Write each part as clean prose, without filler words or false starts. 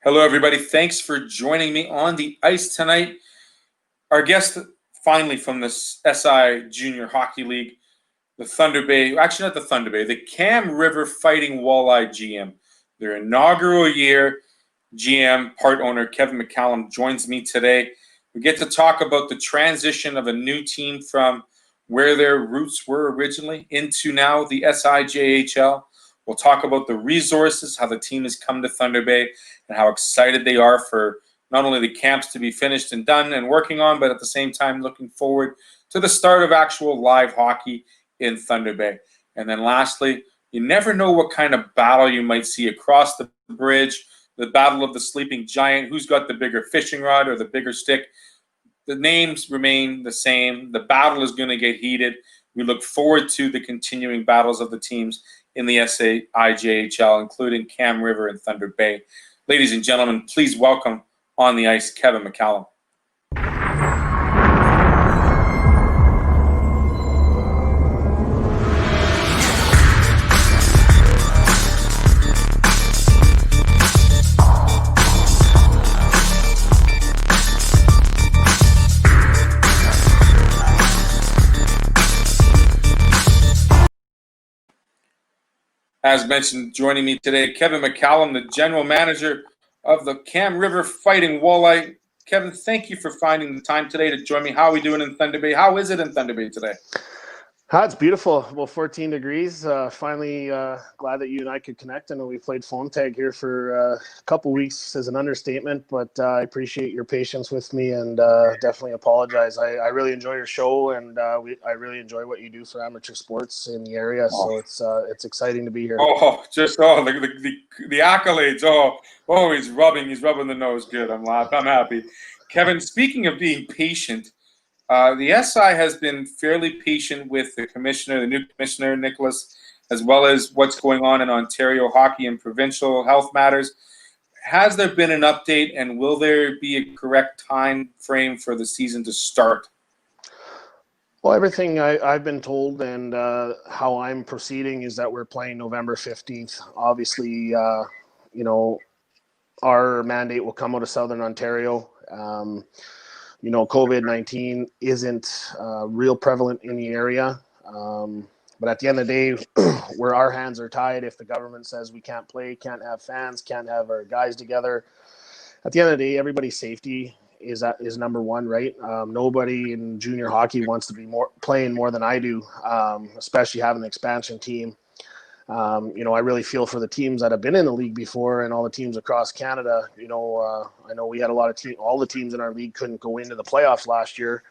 Hello, everybody. Thanks for joining me on the ice tonight. Our guest, finally from the SI Junior Hockey League, the Thunder Bay, actually not the Thunder Bay, the Cam River Fighting Walleye GM. Their inaugural year GM, part owner, Kevin McCallum, joins me today. We get to talk about the transition of a new team from where their roots were originally into now the SIJHL. We'll talk about the resources, how the team has come to Thunder Bay, and how excited they are for not only the camps to be finished and done and working on, but at the same time looking forward to the start of actual live hockey in Thunder Bay. And then lastly, you never know what kind of battle you might see across the bridge, the battle of the sleeping giant, who's got the bigger fishing rod or the bigger stick. The names remain the same. The battle is going to get heated. We look forward to the continuing battles of the teams in the SAIJHL, including Cam River and Thunder Bay. Ladies and gentlemen, please welcome on the ice, Kevin McCallum. As mentioned, joining me today, Kevin McCallum, the general manager of the Cam River Fighting Walleye. Kevin, thank you for finding the time today to join me. How are we doing in Thunder Bay? How is it in Thunder Bay today? It's beautiful. Well, 14 degrees. Finally, glad that you and I could connect. I know we played phone tag here for a couple weeks as an understatement, but I appreciate your patience with me and definitely apologize. I really enjoy your show, and I really enjoy what you do for amateur sports in the area. So it's exciting to be here. The accolades. He's rubbing the nose. Good. I'm happy. Kevin, speaking of being patient, the SI has been fairly patient with the commissioner, the new commissioner, Nicholas, as well as what's going on in Ontario hockey and provincial health matters. Has there been an update, and will there be a correct time frame for the season to start? Well, everything I've been told and how I'm proceeding is that we're playing November 15th. Obviously, our mandate will come out of Southern Ontario. COVID-19 isn't real prevalent in the area. But at the end of the day, where our hands are tied, if the government says we can't play, can't have fans, can't have our guys together, at the end of the day, everybody's safety is number one, right? Nobody in junior hockey wants to be playing more than I do, especially having an expansion team. I really feel for the teams that have been in the league before and all the teams across Canada. I know we had all the teams in our league couldn't go into the playoffs last year.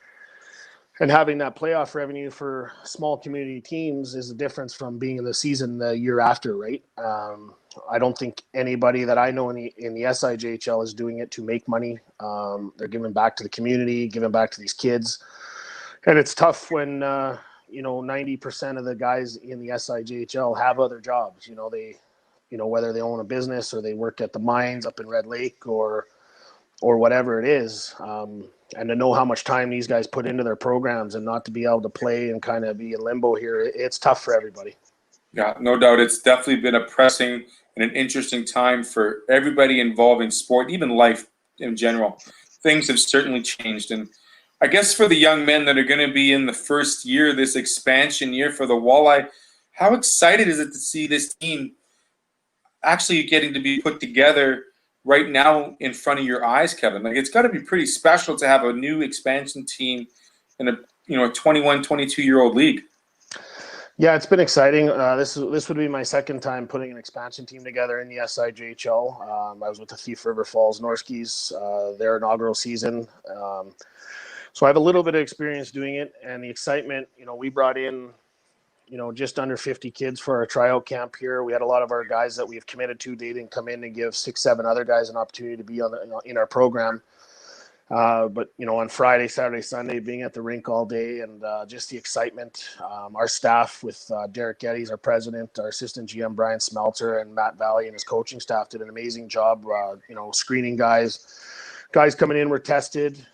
And having that playoff revenue for small community teams is the difference from being in the season the year after, right? I don't think anybody that I know in the SIJHL is doing it to make money. They're giving back to the community, giving back to these kids. And it's tough when 90% of the guys in the SIJHL have other jobs. Whether they own a business or they work at the mines up in Red Lake or whatever it is. And to know how much time these guys put into their programs and not to be able to play and kind of be in limbo here, it's tough for everybody. Yeah, no doubt. It's definitely been a pressing and an interesting time for everybody involved in sport, even life in general. Things have certainly changed. And I guess for the young men that are going to be in the first year, this expansion year for the Walleye, how excited is it to see this team actually getting to be put together right now in front of your eyes, Kevin? Like, it's got to be pretty special to have a new expansion team in a 21, 22-year-old league. Yeah, it's been exciting. This would be my second time putting an expansion team together in the SIJHL. I was with the Thief River Falls Norskies, their inaugural season. So I have a little bit of experience doing it, and the excitement, we brought in, just under 50 kids for our tryout camp here. We had a lot of our guys that we've committed to. They didn't come in and give 6-7 other guys an opportunity to be in our program. But on Friday, Saturday, Sunday, being at the rink all day and just the excitement. Our staff with Derek Geddes, our president, our assistant GM Brian Smelter, and Matt Valley and his coaching staff did an amazing job. Screening guys coming in were tested.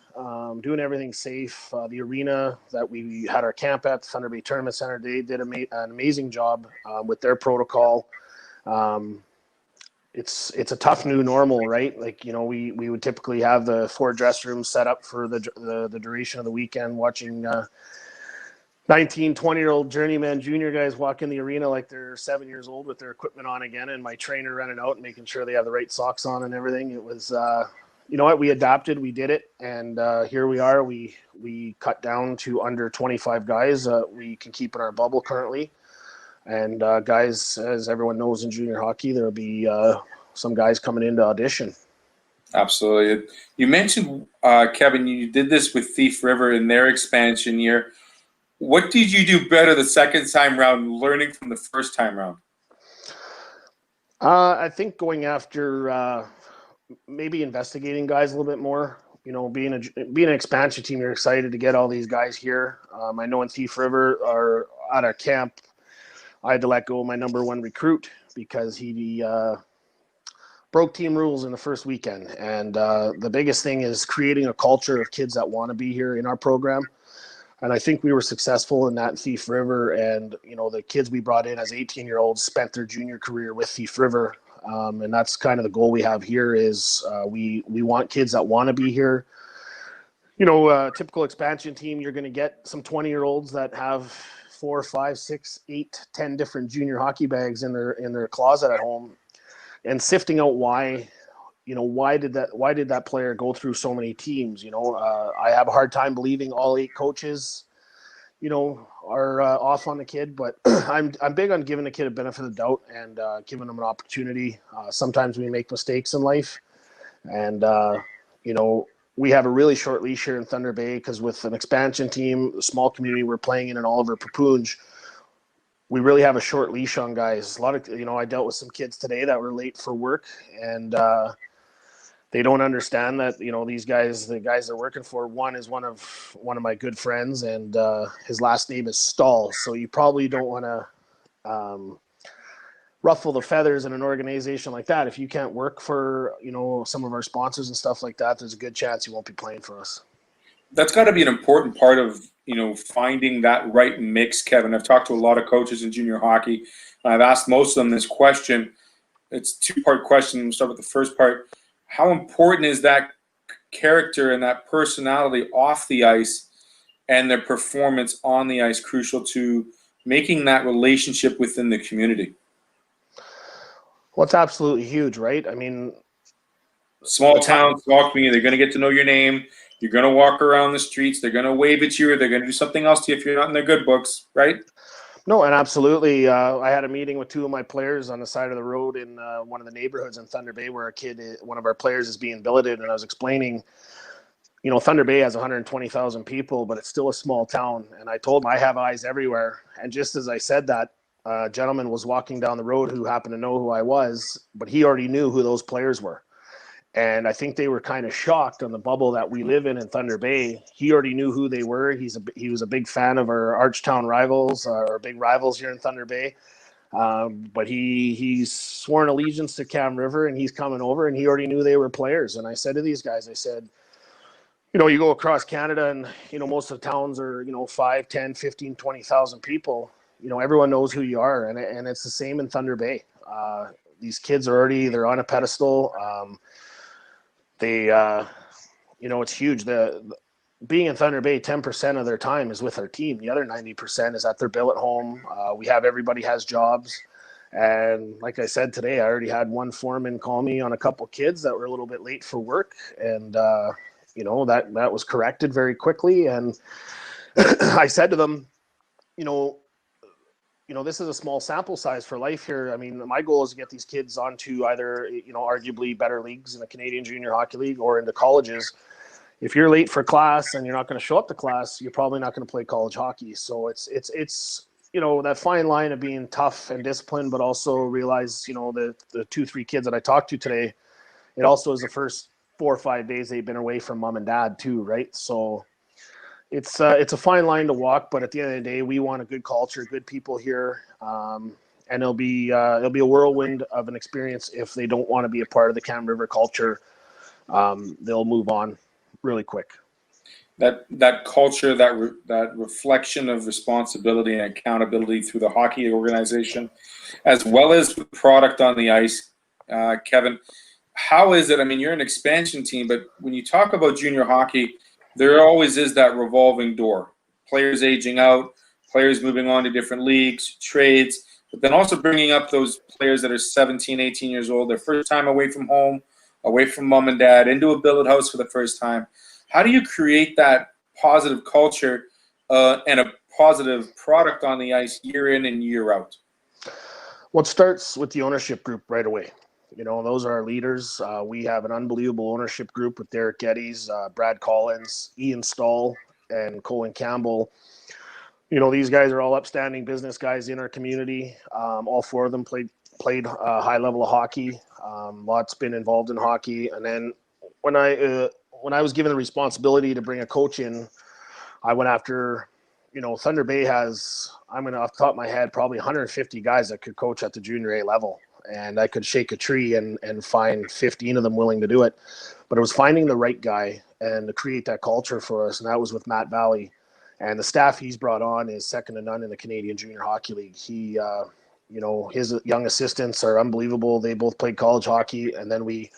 Doing everything safe. The arena that we had our camp at, the Thunder Bay Tournament Center, they did an amazing job with their protocol. it's a tough new normal, right? Like, you know, we would typically have the 4 dress rooms set up for the duration of the weekend, watching 19, 20-year-old journeyman junior guys walk in the arena like they're 7 years old with their equipment on again, and my trainer running out and making sure they have the right socks on and everything. It was, you know what, we adapted, we did it, and here we are. We cut down to under 25 guys we can keep in our bubble currently. And guys, as everyone knows in junior hockey, there'll be some guys coming in to audition. Absolutely. You mentioned, Kevin, you did this with Thief River in their expansion year. What did you do better the second time round, learning from the first time round? I think going after maybe investigating guys a little bit more. You know, being an expansion team, you're excited to get all these guys here. I know in Thief River or at our camp, I had to let go of my number 1 recruit because he broke team rules in the first weekend. And the biggest thing is creating a culture of kids that want to be here in our program. And I think we were successful in that in Thief River. And, you know, the kids we brought in as 18-year-olds spent their junior career with Thief River. And that's kind of the goal we have here is we want kids that want to be here. You know, typical expansion team, you're going to get some 20-year-olds that have 4, 5, 6, 8, 10 different junior hockey bags in their closet at home, and sifting out why did that player go through so many teams? You know, I have a hard time believing all 8 coaches, you know, are off on the kid, but I'm big on giving a kid a benefit of the doubt and giving them an opportunity. Sometimes we make mistakes in life, and you know, we have a really short leash here in Thunder Bay because with an expansion team, a small community we're playing in Oliver-Paipoonge, we really have a short leash on guys. A lot of, you know, I dealt with some kids today that were late for work, and they don't understand that, you know, these guys, the guys they're working for, one is one of my good friends, and his last name is Staal. So you probably don't want to ruffle the feathers in an organization like that. If you can't work for, you know, some of our sponsors and stuff like that, there's a good chance you won't be playing for us. That's got to be an important part of, you know, finding that right mix, Kevin. I've talked to a lot of coaches in junior hockey, and I've asked most of them this question. It's a 2-part question. We'll start with the first part. How important is that character and that personality off the ice and their performance on the ice crucial to making that relationship within the community? Well, it's absolutely huge, right? I mean, small town, small community, they're going to get to know your name. You're going to walk around the streets. They're going to wave at you, or they're going to do something else to you if you're not in their good books, right? No, and absolutely. I had a meeting with 2 of my players on the side of the road in one of the neighborhoods in Thunder Bay where one of our players is being billeted, and I was explaining, you know, Thunder Bay has 120,000 people, but it's still a small town. And I told him I have eyes everywhere. And just as I said that, a gentleman was walking down the road who happened to know who I was, but he already knew who those players were. And I think they were kind of shocked on the bubble that we live in Thunder Bay. He already knew who they were. He was a big fan of our Archtown rivals, our big rivals here in Thunder Bay. But he's sworn allegiance to Cam River, and he's coming over, and he already knew they were players. And I said to these guys, I said, you know, you go across Canada and, you know, most of the towns are, you know, 5, 10, 15, 20,000 people. You know, everyone knows who you are. And it's the same in Thunder Bay. These kids they're on a pedestal. You know, it's huge. Being in Thunder Bay, 10% of their time is with our team. The other 90% is at their bill at home. Everybody has jobs. And like I said today, I already had one foreman call me on a couple kids that were a little bit late for work. And, you know, that was corrected very quickly. And I said to them, you know, this is a small sample size for life here. I mean, my goal is to get these kids onto either, you know, arguably better leagues in the Canadian Junior Hockey League or into colleges. If you're late for class and you're not going to show up to class, you're probably not going to play college hockey. So it's you know, that fine line of being tough and disciplined, but also realize, you know, the 2-3 kids that I talked to today, it also is the first 4 or 5 days they've been away from mom and dad too, right? So it's a fine line to walk, but at the end of the day, we want a good culture, good people here, and it'll be a whirlwind of an experience. If they don't want to be a part of the Cam River culture, they'll move on really quick. That culture, that reflection of responsibility and accountability through the hockey organization, as well as the product on the ice, Kevin, how is it? I mean, you're an expansion team, but when you talk about junior hockey, there always is that revolving door. Players aging out, players moving on to different leagues, trades, but then also bringing up those players that are 17, 18 years old, their first time away from home, away from mom and dad, into a billet house for the first time. How do you create that positive culture and a positive product on the ice year in and year out? Well, it starts with the ownership group right away. You know, those are our leaders. We have an unbelievable ownership group with Derek Geddes, Brad Collins, Ian Staal, and Colin Campbell. You know, these guys are all upstanding business guys in our community. All four of them played high level of hockey. Lots been involved in hockey. And then when I was given the responsibility to bring a coach in, I went after, you know, Thunder Bay has, I'm going to off the top of my head, probably 150 guys that could coach at the junior A level. And I could shake a tree and find 15 of them willing to do it. But it was finding the right guy and to create that culture for us. And that was with Matt Valley. And the staff he's brought on is second to none in the Canadian Junior Hockey League. He, you know, his young assistants are unbelievable. They both played college hockey. And then we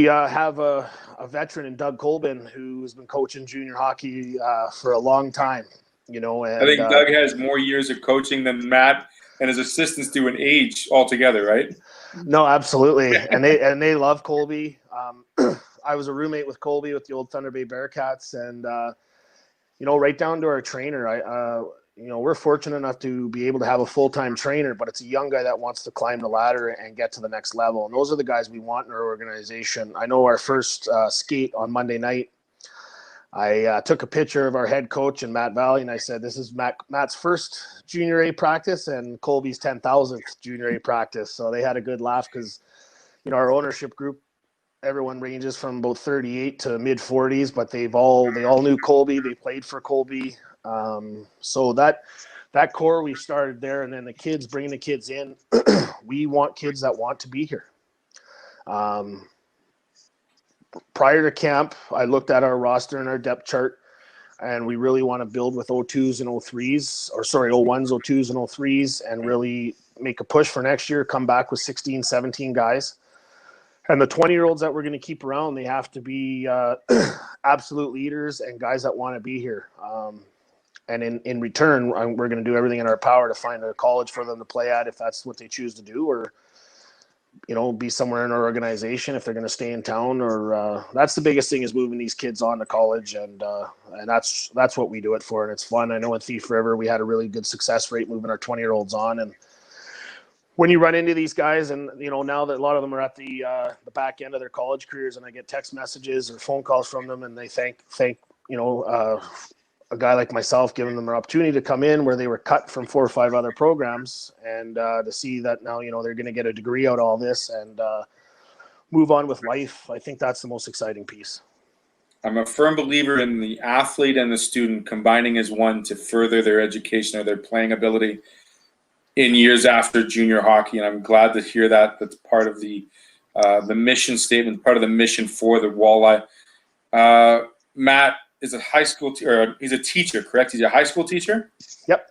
have a veteran in Doug Colbin who has been coaching junior hockey for a long time. You know, and I think Doug has more years of coaching than Matt and his assistants do in age altogether, right? No, absolutely. And they love Colby. I was a roommate with Colby with the old Thunder Bay Bearcats, and you know, right down to our trainer. You know, we're fortunate enough to be able to have a full-time trainer, but it's a young guy that wants to climb the ladder and get to the next level. And those are the guys we want in our organization. I know our first skate on Monday night, I took a picture of our head coach and Matt Valley, and I said, this is Matt's first junior A practice and Colby's 10,000th junior A practice. So they had a good laugh because, you know, our ownership group, everyone ranges from about 38 to mid 40s, but they all knew Colby. They played for Colby. So that core, we started there, and then the kids, bringing the kids in, we want kids that want to be here. Prior to camp, I looked at our roster and our depth chart, and we really want to build with 02s and 03s, or sorry, 01s, 02s, and 03s, and really make a push for next year, come back with 16, 17 guys. And the 20-year-olds that we're going to keep around, they have to be absolute leaders and guys that want to be here. And in return, we're going to do everything in our power to find a college for them to play at if that's what they choose to do, or, you know, be somewhere in our organization if they're going to stay in town. Or that's the biggest thing, is moving these kids on to college, and that's what we do it for, and it's fun. I know in Thief River we had a really good success rate moving our 20-year-olds on, and when you run into these guys, and you know, now that a lot of them are at the back end of their college careers, and I get text messages or phone calls from them, and they thank you know, a guy like myself giving them an opportunity to come in where they were cut from 4 or 5 other programs, and to see that now, you know, they're going to get a degree out of all this and move on with life. I think that's the most exciting piece. I'm a firm believer in the athlete and the student combining as one to further their education or their playing ability in years after junior hockey, and I'm glad to hear that. That's part of the mission statement, part of the mission for the Walleye. Matt is a high school he's a teacher, correct? He's a high school teacher? Yep.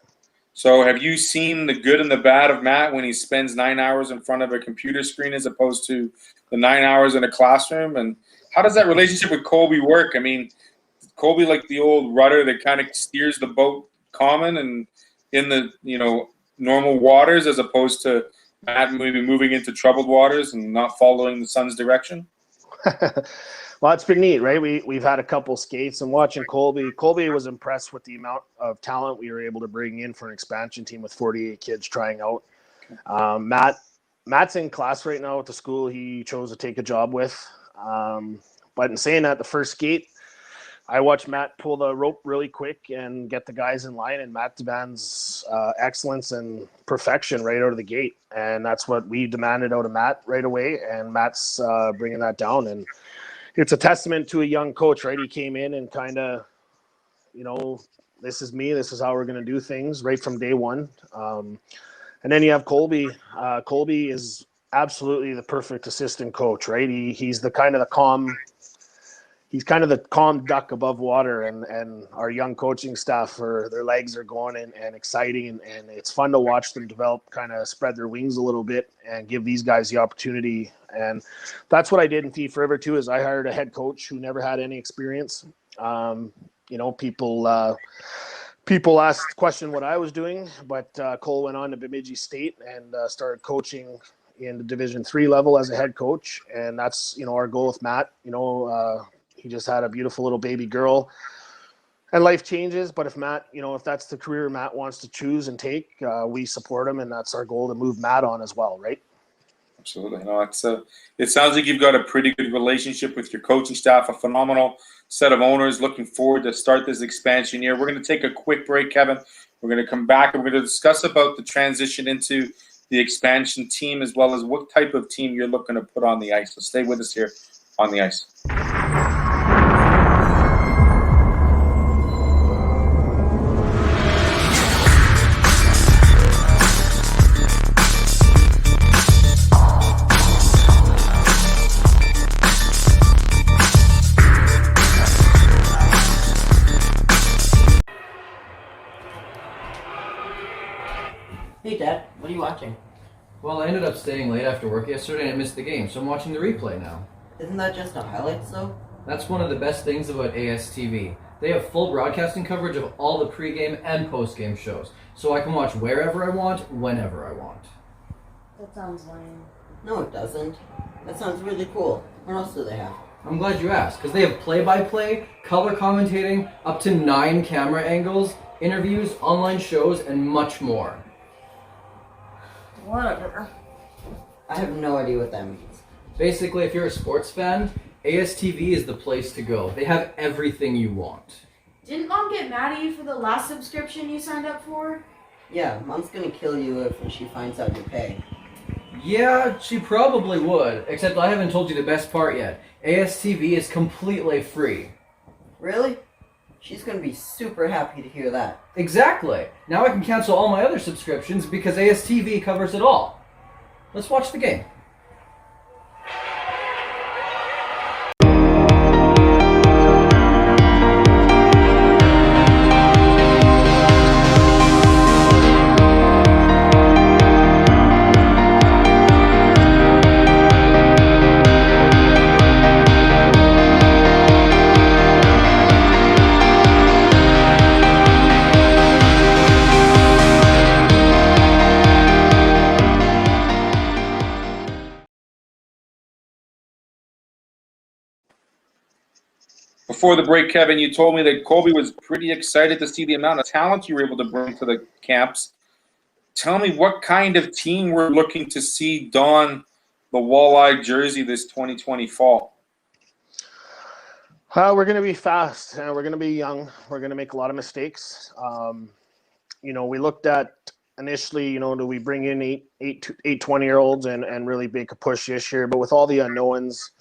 So have you seen the good and the bad of Matt when he spends 9 hours in front of a computer screen as opposed to the 9 hours in a classroom? And how does that relationship with Colby work? I mean, Colby like the old rudder that kind of steers the boat common and in the, you know, normal waters, as opposed to Matt maybe moving into troubled waters and not following the sun's direction? Well, it's been neat, right? We've had a couple skates, and watching Colby was impressed with the amount of talent we were able to bring in for an expansion team with 48 kids trying out. Matt's in class right now at the school he chose to take a job with. But in saying that, the first skate, I watched Matt pull the rope really quick and get the guys in line, and Matt demands excellence and perfection right out of the gate. And that's what we demanded out of Matt right away, and Matt's bringing that down. And it's a testament to a young coach, right? He came in and kind of, you know, this is me, this is how we're going to do things right from day one. And then you have Colby. Colby is absolutely the perfect assistant coach, right? He's the kind of the calm. he's kind of the calm duck above water, and our young coaching staff, their legs are going and exciting, and it's fun to watch them develop, kind of spread their wings a little bit and give these guys the opportunity. And that's what I did in Thief River too, is I hired a head coach who never had any experience. People asked the question what I was doing, but Cole went on to Bemidji State and started coaching in the Division III level as a head coach. And that's, our goal with Matt. He just had a beautiful little baby girl, and life changes. But if Matt, if that's the career Matt wants to choose and take, we support him, and that's our goal, to move Matt on as well, right? Absolutely. No, it sounds like you've got a pretty good relationship with your coaching staff, a phenomenal set of owners. Looking forward to start this expansion year. We're going to take a quick break, Kevin. We're going to come back and we're going to discuss about the transition into the expansion team, as well as what type of team you're looking to put on the ice. So stay with us here on the ice. Hey Dad, what are you watching? Well, I ended up staying late after work yesterday and I missed the game, so I'm watching the replay now. Isn't that just a highlights though? That's one of the best things about ASTV. They have full broadcasting coverage of all the pregame and postgame shows, so I can watch wherever I want, whenever I want. That sounds lame. No, it doesn't. That sounds really cool. What else do they have? I'm glad you asked, because they have play-by-play, color commentating, up to 9 camera angles, interviews, online shows, and much more. Whatever. I have no idea what that means. Basically, if you're a sports fan, ASTV is the place to go. They have everything you want. Didn't Mom get mad at you for the last subscription you signed up for? Yeah, Mom's gonna kill you if she finds out you pay. Yeah, she probably would, except I haven't told you the best part yet. ASTV is completely free. Really? She's gonna be super happy to hear that. Exactly. Now I can cancel all my other subscriptions because ASTV covers it all. Let's watch the game. Before the break, Kevin, you told me that Colby was pretty excited to see the amount of talent you were able to bring to the camps. Tell me what kind of team we're looking to see don the Walleye jersey this 2020 fall. We're going to be fast. We're going to be young. We're going to make a lot of mistakes. We looked at initially, do we bring in eight 20-year-olds and really make a push this year? But with all the unknowns,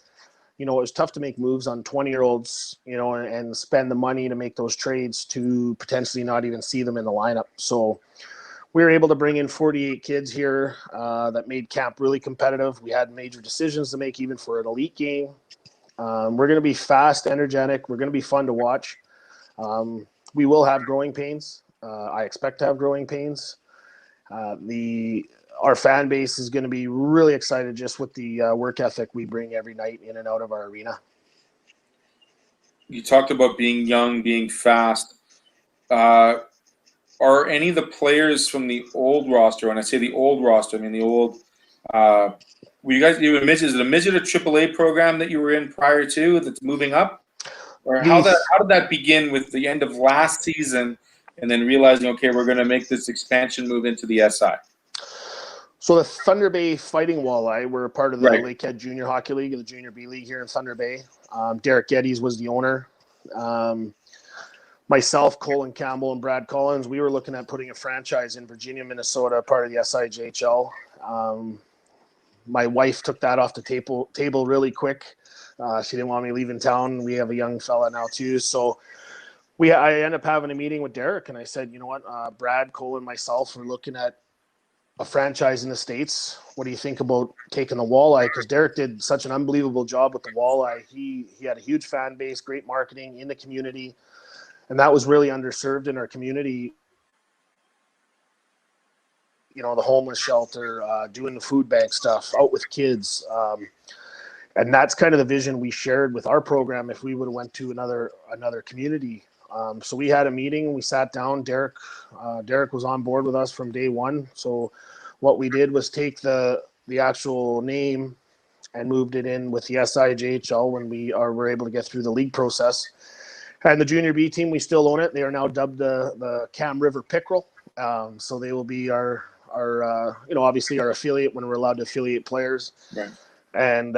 it was tough to make moves on 20-year-olds, and spend the money to make those trades to potentially not even see them in the lineup. So we were able to bring in 48 kids here that made camp really competitive. We had major decisions to make even for an elite game. We're going to be fast, energetic. We're going to be fun to watch. We will have growing pains. I expect to have growing pains. Our fan base is going to be really excited just with the work ethic we bring every night in and out of our arena. You talked about being young, being fast. Are any of the players from the old roster, when I say the old roster, I mean the old were you guys, is it a midget or AAA program that you were in prior to that's moving up? Or how did that begin with the end of last season and then realizing, okay, we're going to make this expansion move into the SI? So the Thunder Bay Fighting Walleye were a part of the Lakehead Junior Hockey League and the Junior B League here in Thunder Bay. Derek Geddes was the owner. Myself, Colin Campbell, and Brad Collins, we were looking at putting a franchise in Virginia, Minnesota, part of the SIJHL. My wife took that off the table really quick. She didn't want me leaving town. We have a young fella now too. So I ended up having a meeting with Derek, and I said, you know what, Brad, Colin, myself, we're looking at a franchise in the States. What do you think about taking the Walleye? Because Derek did such an unbelievable job with the Walleye. He had a huge fan base, great marketing in the community, and that was really underserved in our community. You know, the homeless shelter, doing the food bank stuff, out with kids. And that's kind of the vision we shared with our program if we would have went to another community. So we had a meeting, we sat down. Derek was on board with us from day one. So what we did was take the actual name and moved it in with the SIJHL when we were able to get through the league process. And the junior B team, we still own it. They are now dubbed the Cam River Pickerel. So they will be our obviously our affiliate when we're allowed to affiliate players. Right. And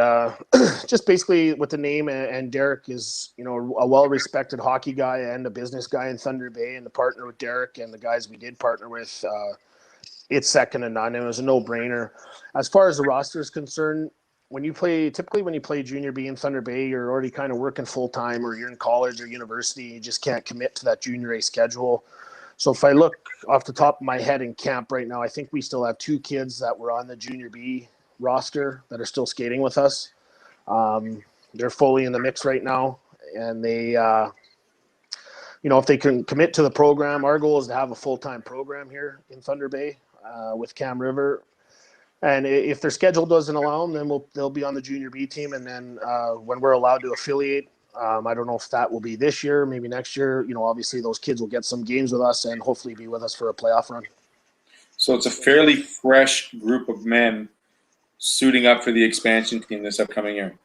just basically with the name, and Derek is, a well-respected hockey guy and a business guy in Thunder Bay, and to partner with Derek and the guys we did partner with, it's second to none. It was a no-brainer. As far as the roster is concerned, when you play junior B in Thunder Bay, you're already kind of working full-time, or you're in college or university, you just can't commit to that junior A schedule. So if I look off the top of my head in camp right now, I think we still have 2 kids that were on the junior B roster that are still skating with us. They're fully in the mix right now, and they if they can commit to the program, our goal is to have a full-time program here in Thunder Bay with Cam River, and if their schedule doesn't allow them, then they'll be on the junior B team. And then when we're allowed to affiliate, I don't know if that will be this year, maybe next year, obviously those kids will get some games with us and hopefully be with us for a playoff run. So it's a fairly fresh group of men suiting up for the expansion team this upcoming year.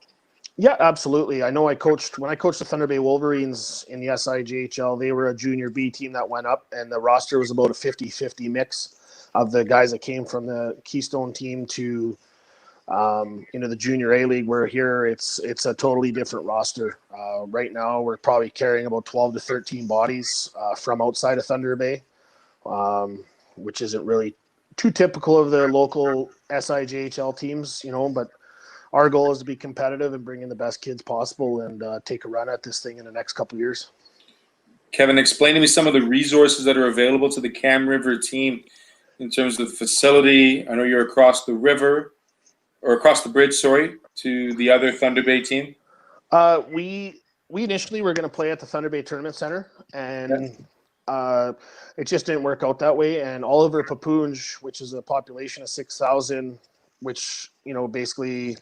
Yeah, absolutely. I know when I coached the Thunder Bay Wolverines in the SIJHL, they were a junior B team that went up, and the roster was about a 50-50 mix of the guys that came from the Keystone team to the junior A league, where here it's a totally different roster. Right now we're probably carrying about 12 to 13 bodies from outside of Thunder Bay, which isn't really too typical of the local SIJHL teams, but our goal is to be competitive and bring in the best kids possible and take a run at this thing in the next couple of years. Kevin, explain to me some of the resources that are available to the Cam River team in terms of facility. I know you're across the river, or across the bridge, to the other Thunder Bay team. We initially were going to play at the Thunder Bay Tournament Center, and it just didn't work out that way. And Oliver-Paipoonge, which is a population of 6,000, which, basically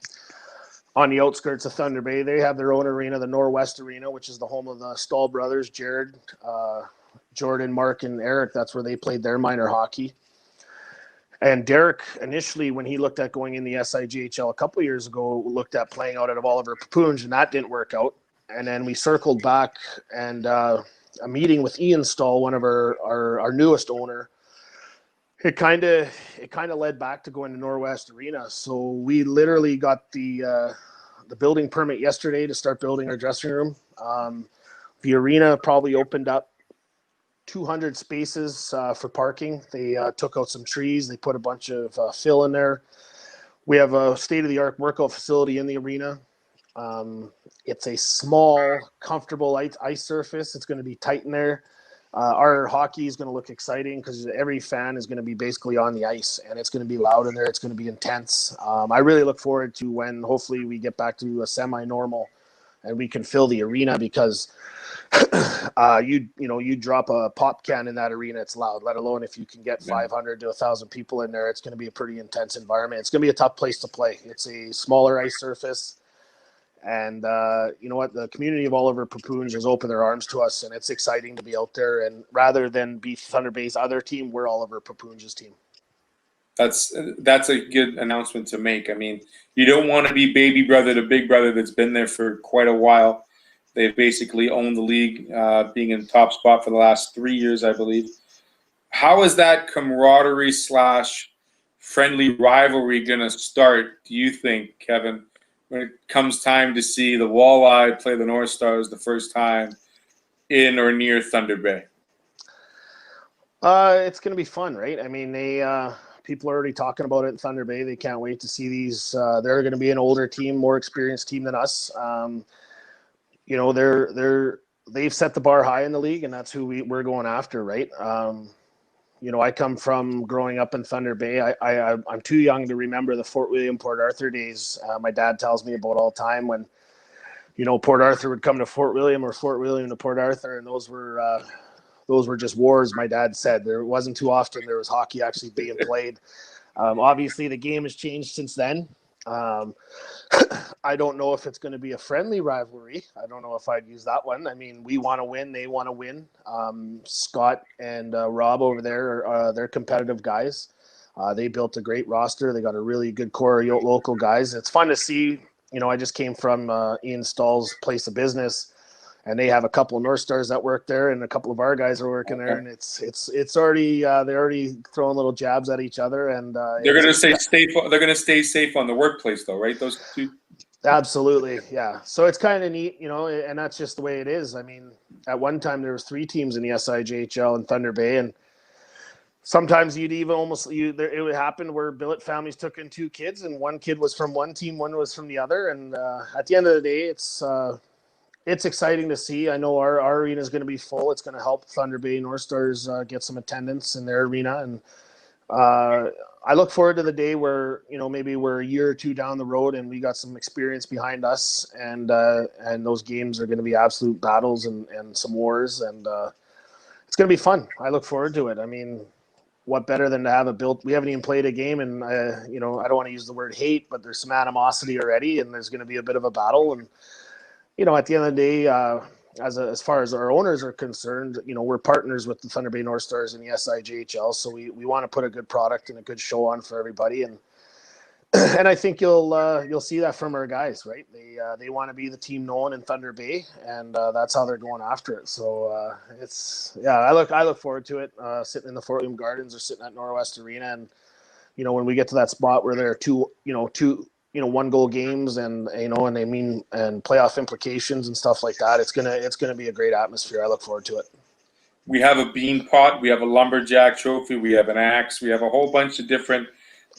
on the outskirts of Thunder Bay, they have their own arena, the Norwest Arena, which is the home of the Staal brothers, Jared, Jordan, Mark, and Eric. That's where they played their minor hockey. And Derek, initially, when he looked at going in the SIJHL a couple of years ago, looked at playing out of Oliver-Paipoonge, and that didn't work out. And then we circled back, and a meeting with Ian Staal, one of our newest owner, it kind of led back to going to Norwest Arena. So we literally got the building permit yesterday to start building our dressing room. The arena probably opened up 200 spaces for parking. They took out some trees. They put a bunch of fill in there. We have a state-of-the-art workout facility in the arena. It's a small, comfortable ice surface. It's going to be tight in there. Our hockey is going to look exciting because every fan is going to be basically on the ice, and it's going to be loud in there. It's going to be intense. I really look forward to when hopefully we get back to a semi-normal and we can fill the arena, because you drop a pop can in that arena, it's loud, let alone if you can get 500 to 1,000 people in there. It's going to be a pretty intense environment. It's going to be a tough place to play. It's a smaller ice surface. And you know what? The community of Oliver-Paipoonge has opened their arms to us, and it's exciting to be out there. And rather than be Thunder Bay's other team, we're Oliver-Paipoonge's team. That's a good announcement to make. I mean, you don't want to be baby brother to big brother that's been there for quite a while. They've basically owned the league, being in the top spot for the last 3 years, I believe. How is that camaraderie / friendly rivalry going to start, do you think, Kevin, when it comes time to see the Walleye play the North Stars the first time in or near Thunder Bay? It's going to be fun, right? I mean, people are already talking about it in Thunder Bay. They can't wait to see these. They're going to be an older team, more experienced team than us. They've set the bar high in the league, and that's who we're going after, right? I come from growing up in Thunder Bay. I'm too young to remember the Fort William, Port Arthur days. My dad tells me about all the time when, Port Arthur would come to Fort William or Fort William to Port Arthur, and those were just wars. My dad said there wasn't too often there was hockey actually being played. Obviously, the game has changed since then. I don't know if it's going to be a friendly rivalry. I don't know if I'd use that one. I mean, we want to win. They want to win. Scott and Rob over there, they're competitive guys. They built a great roster. They got a really good core of local guys. It's fun to see. I just came from Ian Stahl's place of business, and they have a couple of North Stars that work there, and a couple of our guys are working there, and it's already they're already throwing little jabs at each other, and they're going to stay safe. They're going to stay safe on the workplace, though, right? Those two. Absolutely, yeah. So it's kind of neat, and that's just the way it is. I mean, at one time there was 3 teams in the SIJHL in Thunder Bay, and sometimes you'd even it would happen where billet families took in 2 kids, and one kid was from one team, one was from the other, and at the end of the day, it's exciting to see. I know our arena is going to be full. It's going to help Thunder Bay North Stars get some attendance in their arena, and I look forward to the day where maybe we're a year or 2 down the road and we got some experience behind us, and those games are going to be absolute battles and some wars, and it's going to be fun. I look forward to it. I mean, what better than to have we haven't even played a game, and I don't want to use the word hate, but there's some animosity already, and there's going to be a bit of a battle, and at the end of the day, as far as our owners are concerned, we're partners with the Thunder Bay North Stars in the SIJHL, so we want to put a good product and a good show on for everybody, and I think you'll see that from our guys, right? They want to be the team known in Thunder Bay, and that's how they're going after it. So I look forward to it. Sitting in the Fort William Gardens or sitting at Norwest Arena, and when we get to that spot where there are two 1-goal games and playoff implications and stuff like that, it's gonna be a great atmosphere. I look forward to it. We have a bean pot, we have a lumberjack trophy, we have an axe, we have a whole bunch of different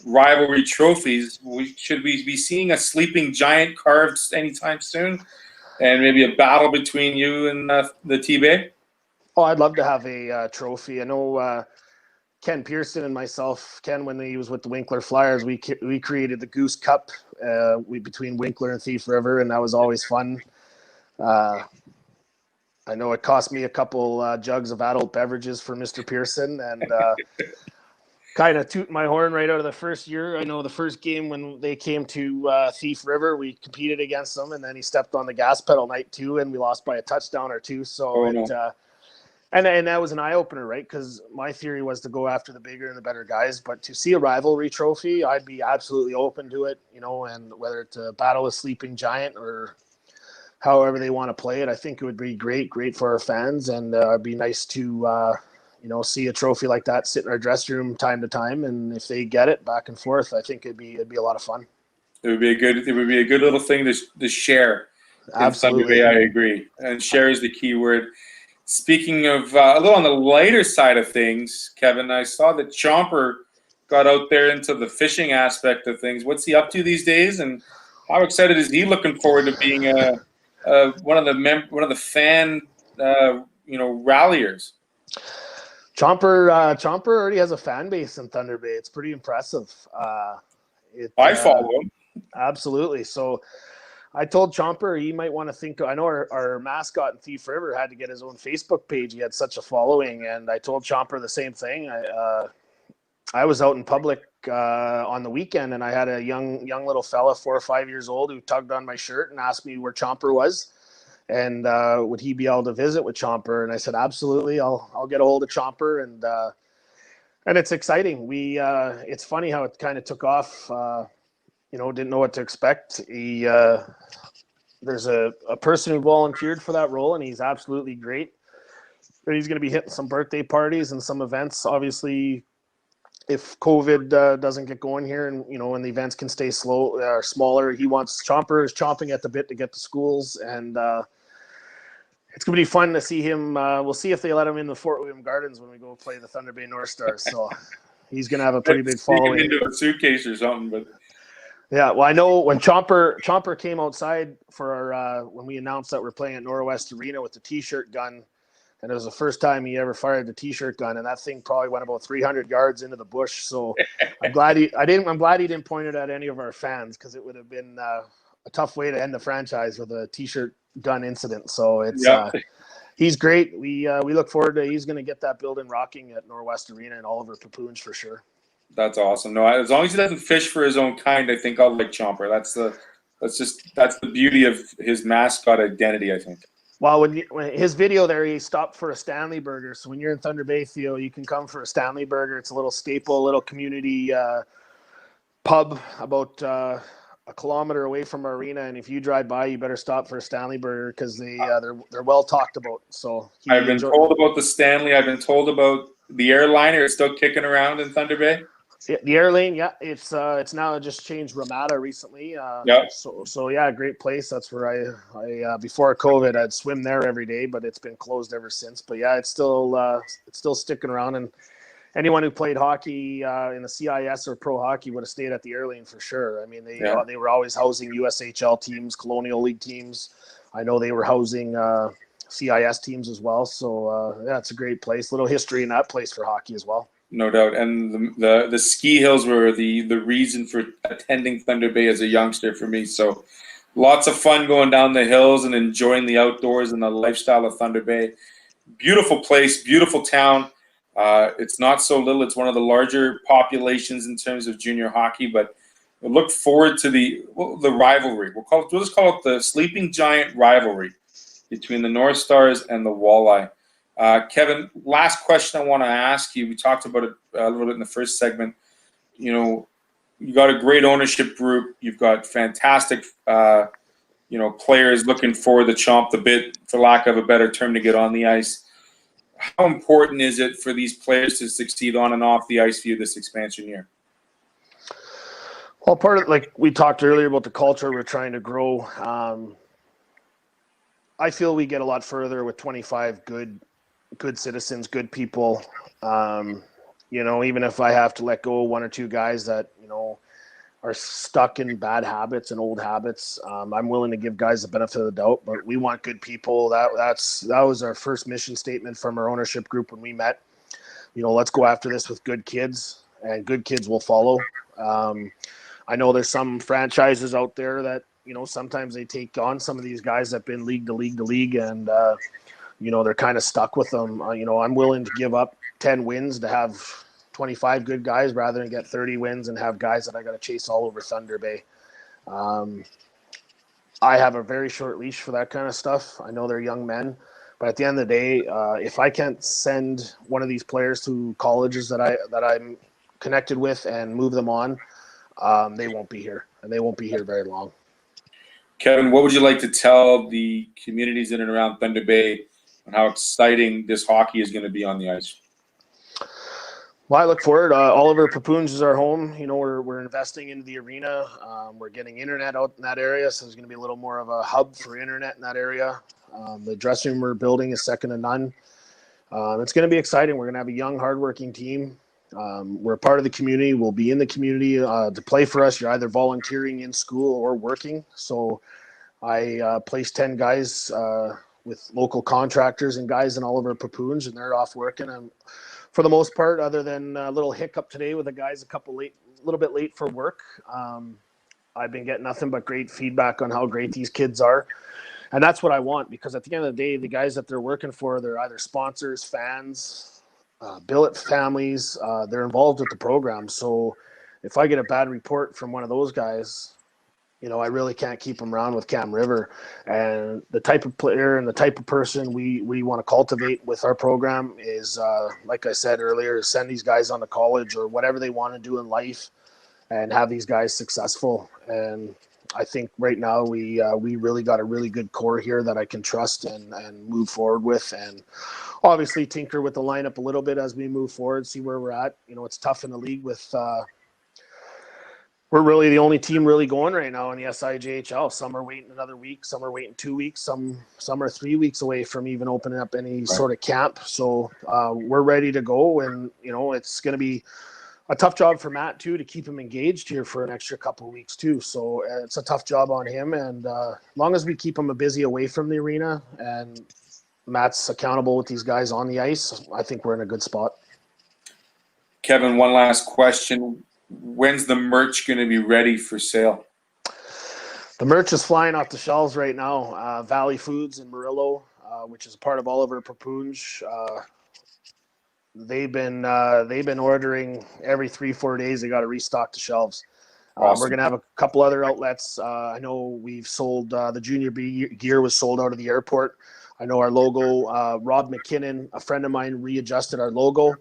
rivalry trophies. Should we be seeing a sleeping giant carved anytime soon, and maybe a battle between you and the T-Bay? Oh, I'd love to have a trophy. I know Ken Pearson and myself, Ken, when he was with the Winkler Flyers, we created the Goose Cup between Winkler and Thief River, and that was always fun. I know it cost me a couple jugs of adult beverages for Mr. Pearson, and kind of toot my horn right out of the first year. I know the first game when they came to Thief River, we competed against them, and then he stepped on the gas pedal night 2, and we lost by a touchdown or 2. So And that was an eye-opener, right? Because my theory was to go after the bigger and the better guys. But to see a rivalry trophy, I'd be absolutely open to it, and whether it's a battle of sleeping giant or however they want to play it, I think it would be great for our fans. And it'd be nice to, see a trophy like that sit in our dressing room time to time. And if they get it back and forth, I think it'd be a lot of fun. It would be a good little thing to share. Absolutely. I agree. And share is the key word. Speaking of a little on the lighter side of things, Kevin, I saw that Chomper got out there into the fishing aspect of things. What's he up to these days, and how excited is he looking forward to being one of the fan ralliers? Chomper already has a fan base in Thunder Bay. It's pretty impressive. I follow him. Absolutely. So I told Chomper he might want to think. I know our mascot in Thief River had to get his own Facebook page. He had such a following, and I told Chomper the same thing. I was out in public on the weekend, and I had a young little fella, 4 or 5 years old, who tugged on my shirt and asked me where Chomper was, and would he be able to visit with Chomper? And I said, absolutely. I'll get a hold of Chomper, and it's exciting. It's funny how it kind of took off. Didn't know what to expect. There's a person who volunteered for that role, and he's absolutely great. But he's going to be hitting some birthday parties and some events. Obviously, if COVID doesn't get going here, and and the events can stay smaller, Chomper is chomping at the bit to get to schools, and it's going to be fun to see him. We'll see if they let him in the Fort William Gardens when we go play the Thunder Bay North Stars. So he's going to have a pretty big following. Into a suitcase or something, but. Yeah, well, I know when Chomper came outside for our when we announced that we're playing at Norwest Arena with the T-shirt gun, and it was the first time he ever fired the t-shirt gun, and that thing probably went about 300 yards into the bush. So I'm glad he didn't point it at any of our fans, because it would have been a tough way to end the franchise with a t-shirt gun incident. So it's he's great. We look forward to, he's going to get that building rocking at Norwest Arena and Oliver-Paipoonge for sure. That's awesome. No, as long as he doesn't fish for his own kind, I think I'll like Chomper. That's the beauty of his mascot identity, I think. Well, when his video there, he stopped for a Stanley Burger. So when you're in Thunder Bay, Theo, you can come for a Stanley Burger. It's a little staple, little community pub about a kilometer away from our arena. And if you drive by, you better stop for a Stanley Burger, because they're well talked about. So I've been told about the Stanley. I've been told about the airliner. It's still kicking around in Thunder Bay. The airlane, yeah, it's now just changed Ramada recently. So yeah, great place. That's where I before COVID, I'd swim there every day, but it's been closed ever since. But yeah, it's still sticking around, and anyone who played hockey in the CIS or pro hockey would have stayed at the airlane for sure. I mean, they were always housing USHL teams, Colonial League teams. I know they were housing CIS teams as well. So yeah, it's a great place. Little history in that place for hockey as well. No doubt. And the ski hills were the reason for attending Thunder Bay as a youngster for me. So lots of fun going down the hills and enjoying the outdoors and the lifestyle of Thunder Bay. Beautiful place, beautiful town. It's not so little. It's one of the larger populations in terms of junior hockey, but we look forward to the rivalry. We'll just call it the Sleeping Giant rivalry between the North Stars and the Walleye. Kevin, last question I want to ask you. We talked about it a little bit in the first segment. You know, you got a great ownership group. You've got fantastic, players looking for the chomp the bit, for lack of a better term, to get on the ice. How important is it for these players to succeed on and off the ice via this expansion year? Well, part of, like we talked earlier about the culture we're trying to grow. I feel we get a lot further with 25 good citizens, good people. Even if I have to let go of one or two guys that, are stuck in bad habits and old habits, I'm willing to give guys the benefit of the doubt, but we want good people. That was our first mission statement from our ownership group when we met. Let's go after this with good kids, and good kids will follow. I know there's some franchises out there that, sometimes they take on some of these guys that have been league to league, and they're kind of stuck with them. I'm willing to give up 10 wins to have 25 good guys rather than get 30 wins and have guys that I got to chase all over Thunder Bay. I have a very short leash for that kind of stuff. I know they're young men, but at the end of the day, if I can't send one of these players to colleges that I'm connected with and move them on, they won't be here, and they won't be here very long. Kevin, what would you like to tell the communities in and around Thunder Bay and how exciting this hockey is going to be on the ice? Well, I look forward. Oliver-Paipoonge is our home. We're investing into the arena. We're getting internet out in that area, so there's going to be a little more of a hub for internet in that area. The dressing room we're building is second to none. It's going to be exciting. We're going to have a young, hardworking team. We're a part of the community. We'll be in the community. To play for us, you're either volunteering in school or working. So I placed 10 guys with local contractors and guys in Oliver-Paipoonge, and they're off working. For the most part, other than a little hiccup today with the guys a little bit late for work, I've been getting nothing but great feedback on how great these kids are. And that's what I want, because at the end of the day, the guys that they're working for, they're either sponsors, fans, billet families, they're involved with the program. So if I get a bad report from one of those guys, I really can't keep them around with Cam River. And the type of player and the type of person we want to cultivate with our program is, like I said earlier, send these guys on to college or whatever they want to do in life and have these guys successful. And I think right now we really got a really good core here that I can trust and move forward with, and obviously tinker with the lineup a little bit as we move forward, see where we're at. It's tough in the league with we're really the only team really going right now in the SIJHL. Some are waiting another week, some are waiting 2 weeks, some are 3 weeks away from even opening up any sort of camp. So we're ready to go, and it's going to be a tough job for Matt too to keep him engaged here for an extra couple of weeks too. So it's a tough job on him, and as long as we keep him busy away from the arena and Matt's accountable with these guys on the ice, I think we're in a good spot. Kevin, one last question. When's the merch going to be ready for sale? The merch is flying off the shelves right now. Valley Foods in Murillo, which is part of Oliver-Paipoonge. They've been ordering every 3-4 days. They got to restock the shelves. Awesome. We're going to have a couple other outlets. I know we've sold the Junior B gear was sold out of the airport. I know our logo, Rob McKinnon, a friend of mine, readjusted our logo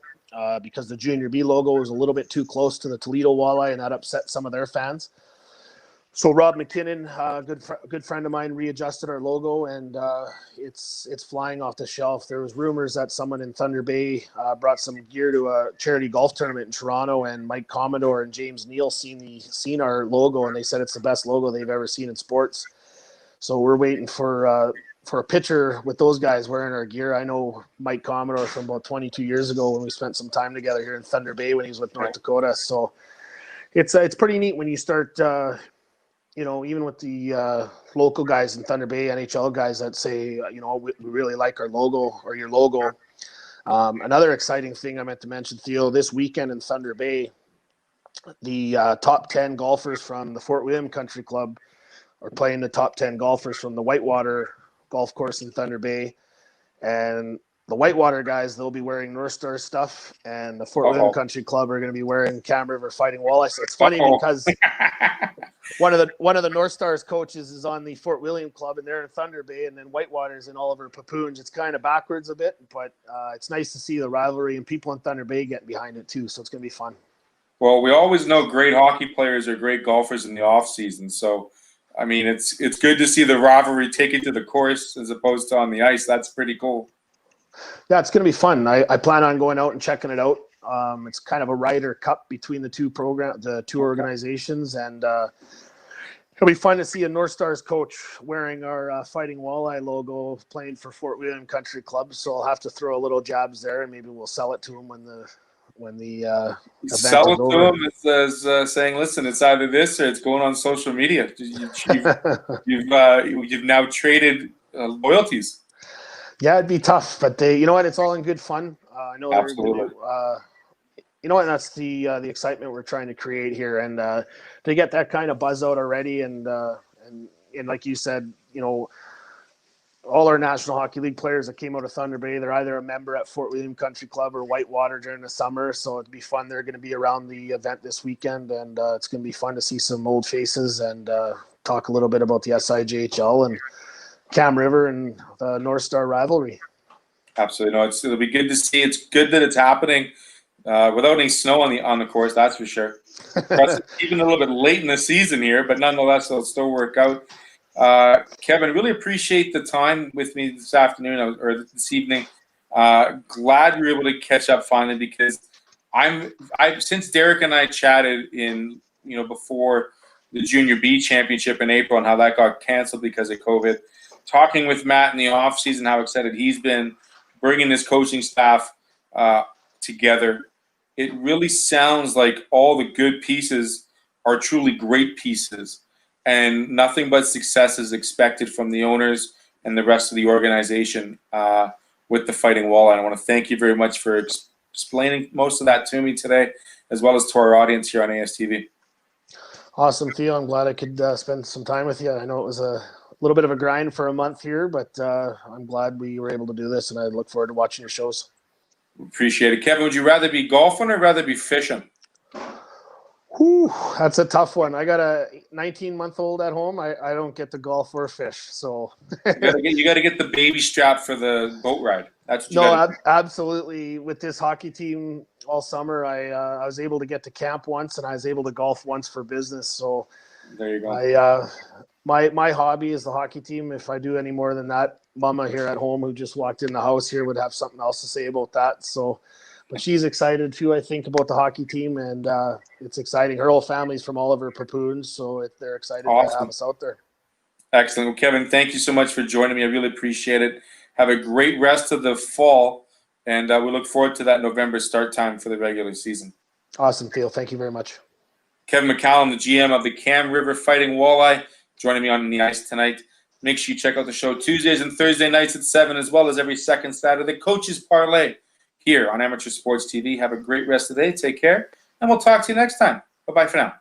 because the Junior B logo was a little bit too close to the Toledo Walleye, and that upset some of their fans. So Rob McKinnon, good friend of mine, readjusted our logo, and it's flying off the shelf. There was rumors that someone in Thunder Bay brought some gear to a charity golf tournament in Toronto, and Mike Commodore and James Neal seen our logo, and they said it's the best logo they've ever seen in sports. So we're waiting for a picture with those guys wearing our gear. I know Mike Commodore from about 22 years ago when we spent some time together here in Thunder Bay when he was with North Dakota. So it's pretty neat when you start. Even with the local guys in Thunder Bay, NHL guys that say, we really like our logo or your logo. Another exciting thing I meant to mention, Theo, this weekend in Thunder Bay, the top 10 golfers from the Fort William Country Club are playing the top 10 golfers from the Whitewater Golf Course in Thunder Bay. And the Whitewater guys, they'll be wearing North Star stuff, and the Fort William Country Club are going to be wearing Cam River Fighting Walleye. So it's funny because one of the North Stars coaches is on the Fort William Club, and they're in Thunder Bay, and then Whitewater's in Oliver-Paipoonge. It's kind of backwards a bit, but it's nice to see the rivalry and people in Thunder Bay getting behind it too. So it's going to be fun. Well, we always know great hockey players are great golfers in the off season. So, I mean, it's good to see the rivalry take it to the course as opposed to on the ice. That's pretty cool. Yeah, it's going to be fun. I plan on going out and checking it out. It's kind of a Ryder Cup between the two organizations, and it'll be fun to see a North Stars coach wearing our Fighting Walleye logo playing for Fort William Country Club. So I'll have to throw a little jabs there, and maybe we'll sell it to him when the event sell is it over. to him as saying, listen, it's either this or it's going on social media. You've now traded loyalties. Yeah, it'd be tough, but you know what? It's all in good fun. I know. Absolutely. And that's the excitement we're trying to create here, and to get that kind of buzz out already, and like you said, all our National Hockey League players that came out of Thunder Bay, they're either a member at Fort William Country Club or Whitewater during the summer, so it'd be fun. They're going to be around the event this weekend, and it's going to be fun to see some old faces and talk a little bit about the SIJHL and Cam River and the North Star rivalry. Absolutely. No, it'll be good to see. It's good that it's happening without any snow on the course, that's for sure. Even a little bit late in the season here, but nonetheless, it'll still work out. Kevin, really appreciate the time with me this afternoon or this evening. Glad we were able to catch up finally, because since Derek and I chatted before the Junior B Championship in April and how that got canceled because of COVID, talking with Matt in the off season, how excited he's been bringing his coaching staff together. It really sounds like all the good pieces are truly great pieces, and nothing but success is expected from the owners and the rest of the organization with the Fighting Walleye. I want to thank you very much for explaining most of that to me today, as well as to our audience here on ASTV. Awesome, Theo. I'm glad I could spend some time with you. I know it was a little bit of a grind for a month here, but I'm glad we were able to do this, and I look forward to watching your shows. Appreciate it. Kevin, would you rather be golfing or rather be fishing? Whew, that's a tough one. I got a 19-month-old at home. I don't get to golf or fish, so you got to get the baby strap for the boat ride. That's what absolutely. With this hockey team all summer, I was able to get to camp once, and I was able to golf once for business. So there you go. My hobby is the hockey team. If I do any more than that, Mama here at home, who just walked in the house here, would have something else to say about that. So, but she's excited too, I think, about the hockey team, and it's exciting. Her whole family's from Oliver-Paipoonge, so they're excited to have us out there. Excellent. Well, Kevin, thank you so much for joining me. I really appreciate it. Have a great rest of the fall, and we look forward to that November start time for the regular season. Awesome, Theo. Thank you very much. Kevin McCallum, the GM of the Cam River Fighting Walleye, joining me on the ice tonight. Make sure you check out the show Tuesdays and Thursday nights at 7, as well as every second Saturday. Coaches Parlay here on Amateur Sports TV. Have a great rest of the day. Take care, and we'll talk to you next time. Bye-bye for now.